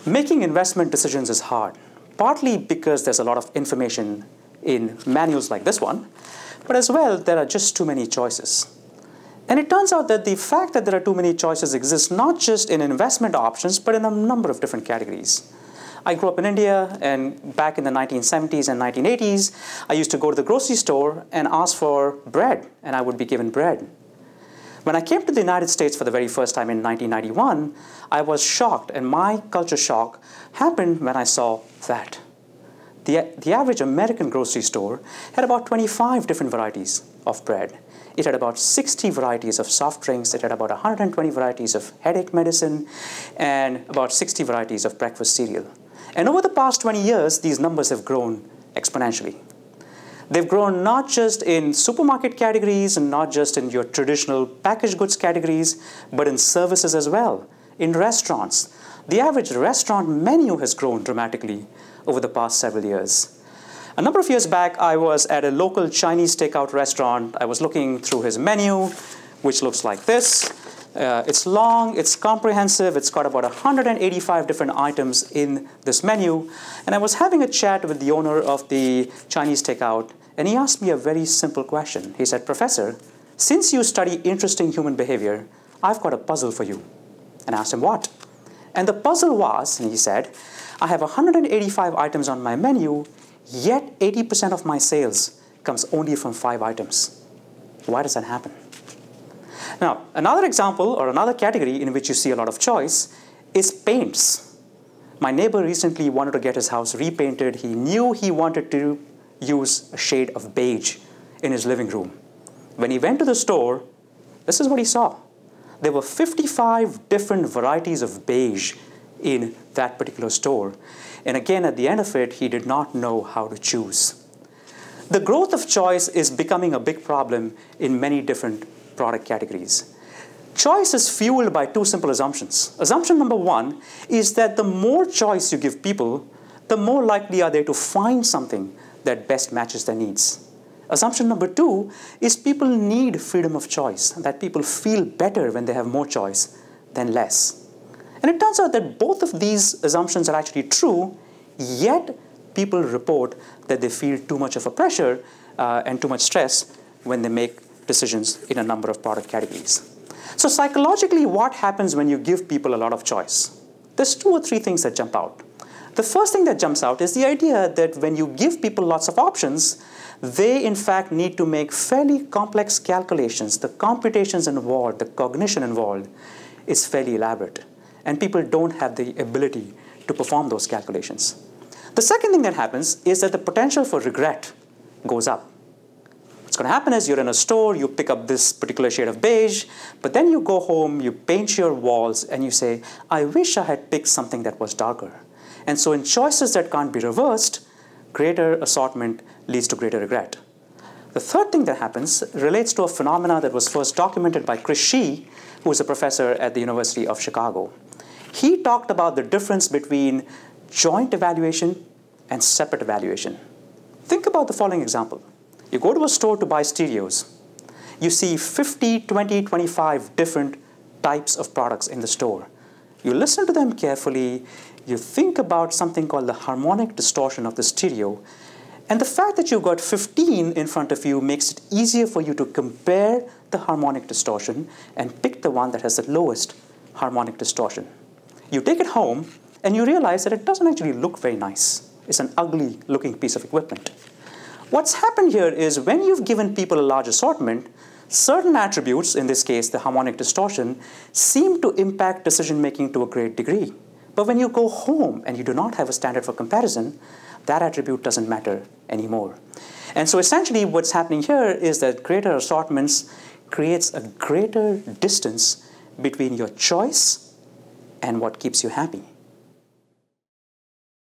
Making investment decisions is hard, partly because there's a lot of information in manuals like this one, but as well, there are just too many choices. And it turns out that the fact that there are too many choices exists not just in investment options, but in a number of different categories. I grew up in India, and back in the 1970s and 1980s, I used to go to the grocery store and ask for bread, and I would be given bread. When I came to the United States for the very first time in 1991, I was shocked, and my culture shock happened when I saw that. The average American grocery store had about 25 different varieties of bread. It had about 60 varieties of soft drinks. It had about 120 varieties of headache medicine, and about 60 varieties of breakfast cereal. And over the past 20 years, these numbers have grown exponentially. They've grown not just in supermarket categories and not just in your traditional packaged goods categories, but in services as well, in restaurants. The average restaurant menu has grown dramatically over the past several years. A number of years back, I was at a local Chinese takeout restaurant. I was looking through his menu, which looks like this. It's long, it's comprehensive, it's got about 185 different items in this menu. And I was having a chat with the owner of the Chinese takeout, and he asked me a very simple question. He said, "Professor, since you study interesting human behavior, I've got a puzzle for you." And I asked him, "What?" And the puzzle was, and he said, "I have 185 items on my menu, yet 80% of my sales comes only from 5 items. Why does that happen?" Now, another example or another category in which you see a lot of choice is paints. My neighbor recently wanted to get his house repainted. He knew he wanted to use a shade of beige in his living room. When he went to the store, this is what he saw. There were 55 different varieties of beige in that particular store. And again, at the end of it, he did not know how to choose. The growth of choice is becoming a big problem in many different product categories. Choice is fueled by 2 simple assumptions. Assumption number 1 is that the more choice you give people, the more likely are they to find something that best matches their needs. Assumption number 2 is people need freedom of choice, that people feel better when they have more choice than less. And it turns out that both of these assumptions are actually true, yet people report that they feel too much of a pressure and too much stress when they make decisions in a number of product categories. So psychologically, what happens when you give people a lot of choice? There's 2 or 3 things that jump out. The first thing that jumps out is the idea that when you give people lots of options, they in fact need to make fairly complex calculations. The computations involved, the cognition involved is fairly elaborate, and people don't have the ability to perform those calculations. The second thing that happens is that the potential for regret goes up. What's going to happen is you're in a store, you pick up this particular shade of beige, but then you go home, you paint your walls, and you say, "I wish I had picked something that was darker." And so in choices that can't be reversed, greater assortment leads to greater regret. The third thing that happens relates to a phenomena that was first documented by Chris Shih, who is a professor at the University of Chicago. He talked about the difference between joint evaluation and separate evaluation. Think about the following example. You go to a store to buy stereos. You see 50, 20, 25 different types of products in the store. You listen to them carefully. You think about something called the harmonic distortion of the stereo. And the fact that you've got 15 in front of you makes it easier for you to compare the harmonic distortion and pick the one that has the lowest harmonic distortion. You take it home and you realize that it doesn't actually look very nice. It's an ugly looking piece of equipment. What's happened here is when you've given people a large assortment, certain attributes, in this case the harmonic distortion, seem to impact decision making to a great degree. But when you go home and you do not have a standard for comparison, that attribute doesn't matter anymore. And so essentially what's happening here is that greater assortments creates a greater distance between your choice and what keeps you happy.